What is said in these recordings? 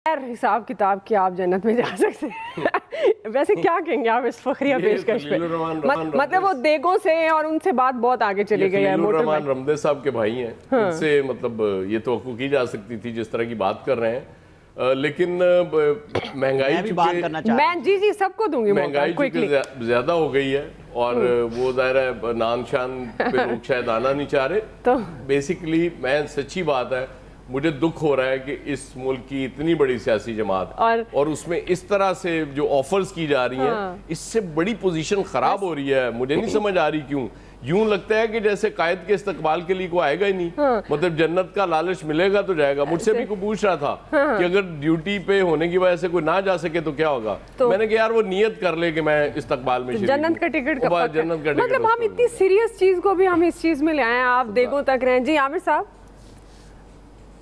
हिसाब किताब की आप जन्नत में जा सकते हैं। वैसे क्या कहेंगे आप इस फखरिया पेशकश पे? मतलब वो देगों से हैं और उनसे बात बहुत आगे चली गई है। रहमान रमदे साहब के भाई हैं, इनसे मतलब ये तवक्कुह की जा सकती थी जिस तरह की बात कर रहे हैं, लेकिन महंगाई भी बात करना चाहता हूं। मैं जी सबको दूंगी, महंगाई ज्यादा हो गई है और वो ज़ाहिर है नान शान पे लोग शायद आना नहीं चाह रहे। तो बेसिकली मैं सच्ची बात है, मुझे दुख हो रहा है कि इस मुल्क की इतनी बड़ी सियासी जमात और उसमें इस तरह से जो ऑफर्स की जा रही हैं, इससे बड़ी पोजीशन खराब हो रही है। मुझे नहीं समझ आ रही क्यों। यूं लगता है कि जैसे कायद के इस्तकबाल के लिए कोई आएगा ही नहीं। मतलब जन्नत का लालच मिलेगा तो जाएगा। मुझसे भी कोई पूछ रहा था कि अगर ड्यूटी पे होने की वजह से कोई ना जा सके तो क्या होगा। मैंने कहा यार वो नियत कर ले कि मैं इस्तकबाल में जन्नत का टिकट मतलब हम इतनी सीरियस चीज को भी हम इस चीज में ले आए। आप देगों तक रहे जी आमिर साहब,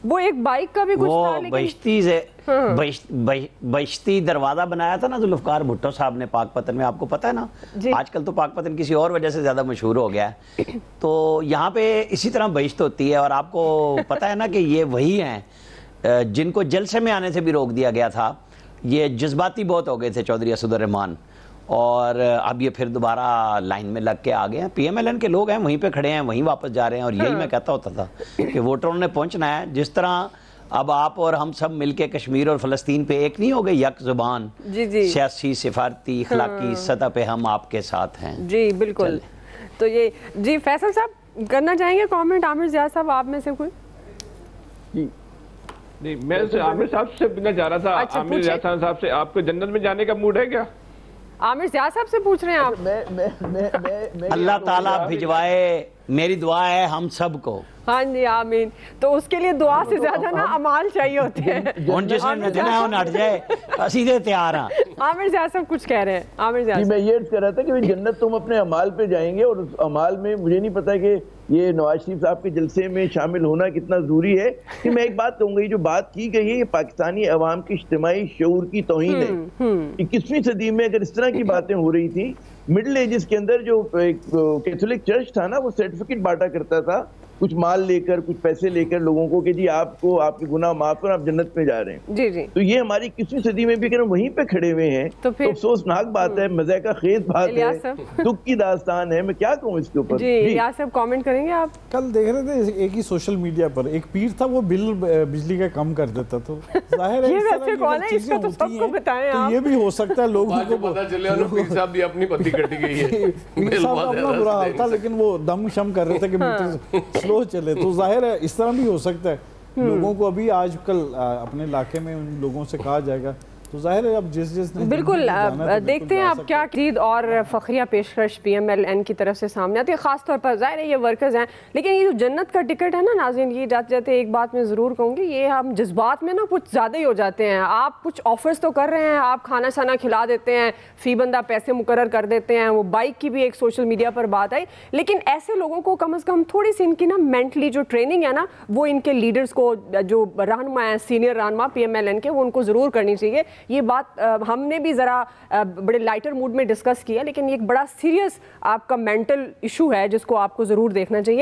वो एक बाइक का भी कुछ था, लेकिन बहिश्ती से बहिश्ती दरवाजा बनाया था ना जुल्फकार भुट्टो साहब ने पाकपतन में, आपको पता है ना। आजकल तो पाकपतन किसी और वजह से ज्यादा मशहूर हो गया है। तो यहाँ पे इसी तरह बहिश्त होती है और आपको पता है ना कि ये वही हैं जिनको जलसे में आने से भी रोक दिया गया था। ये जज्बाती बहुत हो गए थे चौधरी असदुर्रहमान, और अब ये फिर दोबारा लाइन में लग के आ गए हैं। PMLN के लोग हैं, वहीं पे खड़े हैं, वहीं वापस जा रहे हैं। और यही मैं कहता होता था कि वोटरों ने पहुंचना है। जिस तरह अब आप और हम सब मिलके कश्मीर और फलस्तीन पे एक नहीं हो गए, यक जुबान, सियासी सिफारती इखलाकी सतह पे हम आपके साथ हैं। जी बिल्कुल। तो ये जी फैसल साहब करना चाहेंगे कमेंट? आमिर ज़िया साहब आप में से कोई? नहीं, मैं आमिर साहब से पूछना चाह रहा था। अच्छा, आमिर ज़िया साहब से, आपको जन्नत में जाने का मूड है क्या? आमिर ज़िया साहब से पूछ रहे हैं आप? मैं अल्लाह ताला भिजवाए, मेरी दुआ है हम सबको। हाँ जी आमीन। तो उसके लिए दुआ से ज्यादा ना अमाल चाहिए होते हैं। जिसने नचना है वो नट जाए, सीधे तैयार हैं। आमिर ज़िया साहब कुछ कह रहे हैं। आमिर ज़िया मैं ये कह रहा था कि जन्नत तुम अपने अमाल पे जाएंगे, और उस अमाल में मुझे नहीं पता कि ये नवाज शरीफ साहब के जलसे में शामिल होना कितना जरूरी है। कि मैं एक बात कहूँगा, ये जो बात की गई है ये पाकिस्तानी अवाम की इज्तिमाई शऊर की तौहीन है। 21वीं सदी में अगर इस तरह की बातें हो रही थी, मिडिल एजेस के अंदर जो कैथोलिक चर्च था ना, वो सर्टिफिकेट बांटा करता था कुछ माल लेकर, कुछ पैसे लेकर लोगों को कि जी आपको आपके गुनाह माफ कर, आप जन्नत में जा रहे हैं। जी जी। तो ये हमारी 21वीं सदी में भी अगर वहीं पे खड़े हुए हैं तो अफसोसनाक बात है, मज़ाक़ खेज बात है, दुख की दास्तान है। मैं क्या कहूँ इसके ऊपर? जी इलियास साहब कमेंट करेंगे आप? कल देख रहे थे एक ही सोशल मीडिया पर एक पीर था, वो बिल बिजली का कम कर देता। तो जाहिर है ये कौन है, इसको तो सबको बताएं आप। ये भी हो सकता है लोगों को पता चले पीर साहब भी अपनी पत्ती कटी गई है। पीर साहब अपना बुरा हाल था, लेकिन वो दम शम कर रहे थे कि मीटर स्लो चले। तो जाहिर है इस तरह भी हो सकता है। लोगों को अभी आजकल अपने इलाके में उन लोगों से कहा जाएगा, तो जाहिर है अब जिस बिल्कुल देखते हैं अब क्या जीद और फखरिया पेशकश PMLN की तरफ से सामने आती है। खासतौर पर जाहिर है ये वर्कर्स हैं, लेकिन ये जो जन्नत का टिकट है ना नाज़रीन, ये जाते जाते एक बात मैं ज़रूर कहूँगी, ये हम जज्बात में ना कुछ ज़्यादा ही हो जाते हैं। आप कुछ ऑफर्स तो कर रहे हैं, आप खाना शाना खिला देते हैं, फ़ी बंदा पैसे मुकर्रर कर देते हैं। वो बाइक की भी एक सोशल मीडिया पर बात आई, लेकिन ऐसे लोगों को कम से कम थोड़ी सी इनकी ना मेंटली जो ट्रेनिंग है ना, वो इनके लीडर्स को, जो रहनुमा है, सीनियर रहनुमा PMLN के, वो उनको ज़रूर करनी चाहिए। ये बात हमने भी ज़रा बड़े लाइटर मूड में डिस्कस किया, लेकिन ये एक बड़ा सीरियस आपका मेंटल इशू है जिसको आपको ज़रूर देखना चाहिए।